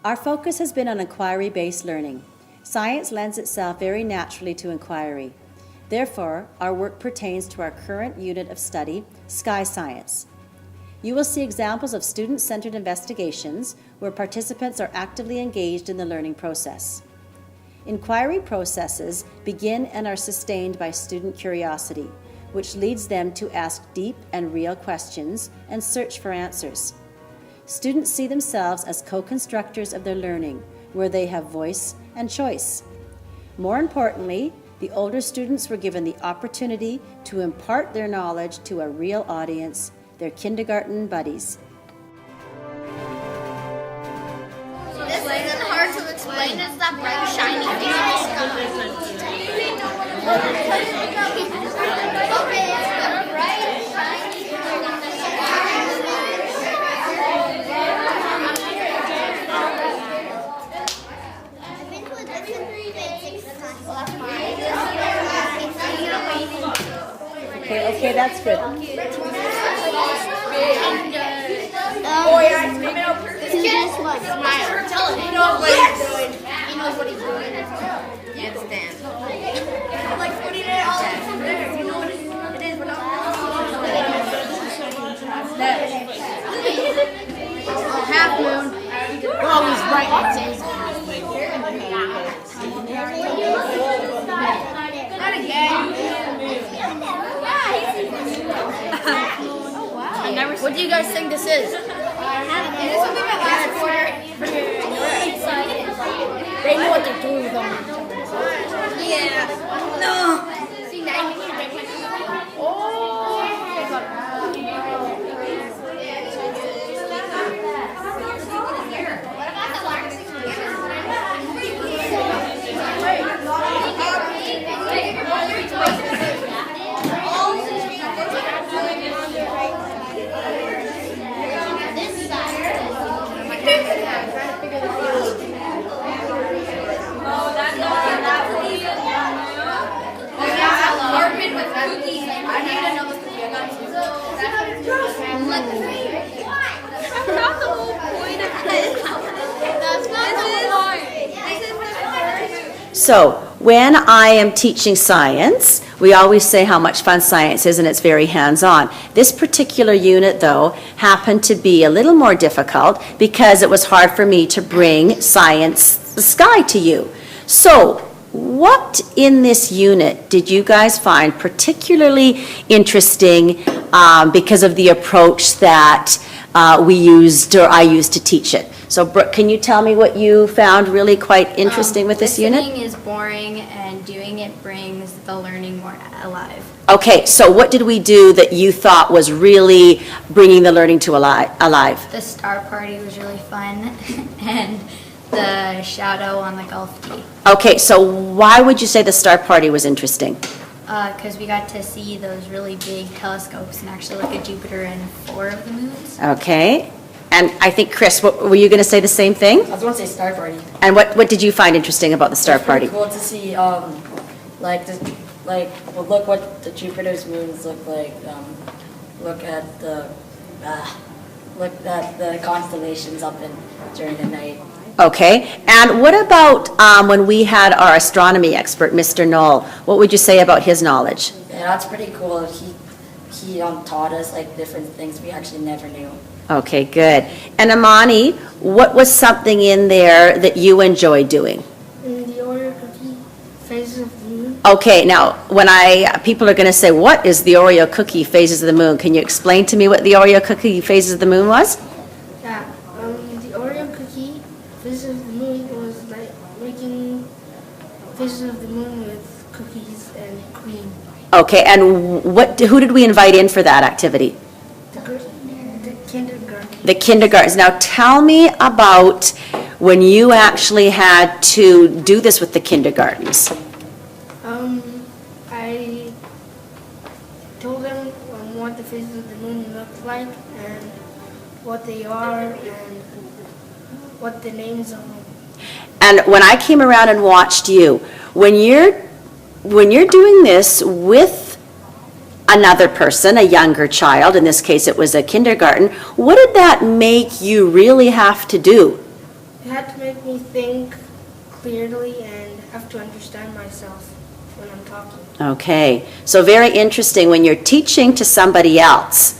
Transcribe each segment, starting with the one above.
Our focus has been on inquiry-based learning. Science lends itself very naturally to inquiry. Therefore, our work pertains to our current unit of study, Sky Science. You will see examples of student-centered investigations where participants are actively engaged in the learning process. Inquiry processes begin and are sustained by student curiosity, which leads them to ask deep and real questions and search for answers. Students see themselves as co-constructors of their learning, where they have voice and choice. More importantly, the older students were given the opportunity to impart their knowledge to a real audience, their kindergarten buddies. This isn't hard to explain. It's that bright, shiny thing in the sky. Okay, it's the bright, shiny thing in the sky. I've been to a different Okay, that's good. Oh yeah, it's coming out perfect. This kid is smile. Tell him. He knows what he's doing. He knows what he's doing. It's Dan. Like putting it all from there. You know what it is, but not. Half moon. We're always right. Not again. What do you guys think this is? This will be my last quarter. They know what they're doing with them. Yeah. No. See, now you can break my So, when I am teaching science, we always say how much fun science is, and it's very hands-on. This particular unit, though, happened to be a little more difficult because it was hard for me to bring science, the sky, to you. So, what in this unit did you guys find particularly interesting because of the approach that we used, or I used, to teach it? So, Brooke, can you tell me what you found really quite interesting with this unit? Listening is boring, and doing it brings the learning more alive. Okay, so what did we do that you thought was really bringing the learning to alive? The star party was really fun, and the shadow on the golf tee. Okay, so why would you say the star party was interesting? Because we got to see those really big telescopes and actually look at Jupiter and 4 of the moons. Okay, and I think, Chris, were you going to say the same thing? I was going to say star party. And what did you find interesting about the star party? It's pretty cool to see, look what the Jupiter's moons look like. Look at the constellations up during the night. Okay, and what about when we had our astronomy expert, Mr. Knoll? What would you say about his knowledge? Yeah, that's pretty cool. He taught us like different things we actually never knew. Okay, good. And Amani, what was something in there that you enjoyed doing? The Oreo cookie, phases of the moon. Okay, now, when people are going to say, what is the Oreo cookie phases of the moon? Can you explain to me what the Oreo cookie phases of the moon was? Yeah, the Oreo cookie, phases of the moon was like making phases of the moon with cookies and cream. Okay, and who did we invite in for that activity? The kindergarten. The kindergartens. Now, tell me about when you actually had to do this with the kindergartens. I told them what the phases of the moon look like and what they are and what the names of them. And when I came around and watched you, when you're doing this with another person, a younger child, in this case it was a kindergarten, what did that make you really have to do? It had to make me think clearly and have to understand myself when I'm talking. Okay, so very interesting when you're teaching to somebody else.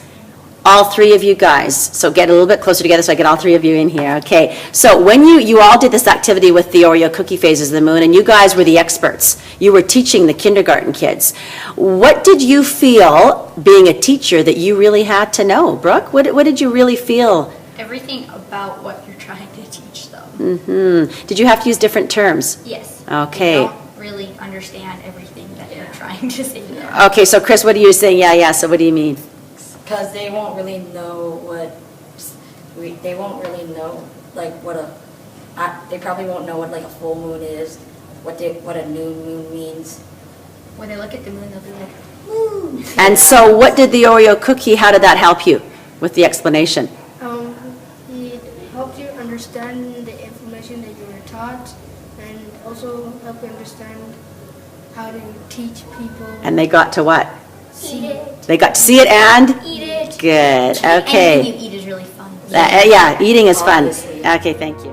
All three of you guys, so get a little bit closer together so I get all three of you in here, okay? So when you all did this activity with the Oreo cookie phases of the moon, and you guys were the experts, you were teaching the kindergarten kids. What did you feel, being a teacher, that you really had to know? Brooke, what did you really feel? Everything about what you're trying to teach them. Mm-hmm. Did you have to use different terms? Yes. Okay. They don't really understand everything that you're trying to say to them. Okay, so Chris, what are you saying? Yeah, so what do you mean? Because they won't really know they won't really know like they probably won't know what like a full moon is, what a new moon means. When they look at the moon, they'll be like, moon. And so what did the Oreo cookie, how did that help you with the explanation? It helped you understand the information that you were taught and also help you understand how to teach people. And they got to what? Eat it. They got to see it and? Eat it. Good, Anything okay. you eat is really fun. Yeah, eating is fun. Obviously. Okay, thank you.